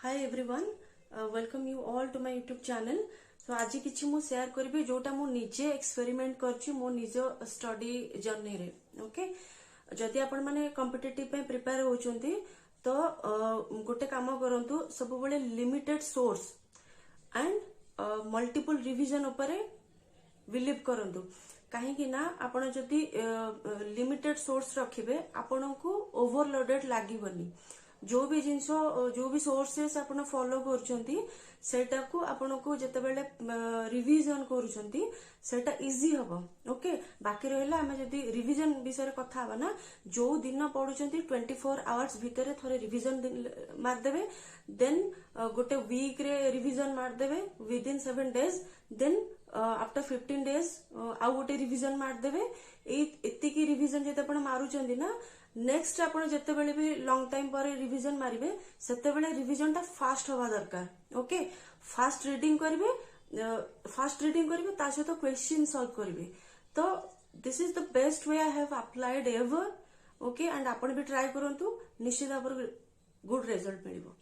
Hi everyone, welcome you all to my YouTube channel. तो आज किसी मु शेयर करी जोटा मु निजे एक्सपेरिमेंट करछि मो निज स्टडी जर्नी रे। ओके, जदि आपण माने कॉम्पिटिटिव पे प्रिपेयर होचंती तो गोटे काम करंतु, सब बेले limited source and multiple revision उपरे बिलीव करंतु। कहीं ना आपण जदि लिमिटेड सोर्स रखिबे आपण को ओवरलोडेड लागिबनी। जो भी जिनस जो भी सोर्सेस आपण फॉलो करछंती सेटा को आपण को जते बेले रिवीजन करूछंती सेटा इजी हबो। ओके, बाकी रहला हमें जदि रिवीजन विषय रे कथा हबा ना, जो दिन पढुछंती 24 आवर्स भीतर थोरे रिवीजन मार देबे, देन गोटे वीक रे रिवीजन मार देबे within 7 days, then after 15 days आउ गोटे रिवीजन मार देबे। एति की रिवीजन जते आपण मारुछंती ना, नेक्स्ट आपण जते बेले भी लॉन्ग टाइम पर रिवीजन मारिबे सेते बेले रिवीजन टा फास्ट हवा दरकार। ओके, फास्ट रीडिंग करिवे ता सहित क्वेश्चन सॉल्व करिवे। तो this is the best way I have applied ever. Okay, and आपण भी ट्राई करंतु, निश्चित भाବରେ गुड रिजल्ट मिलिबो।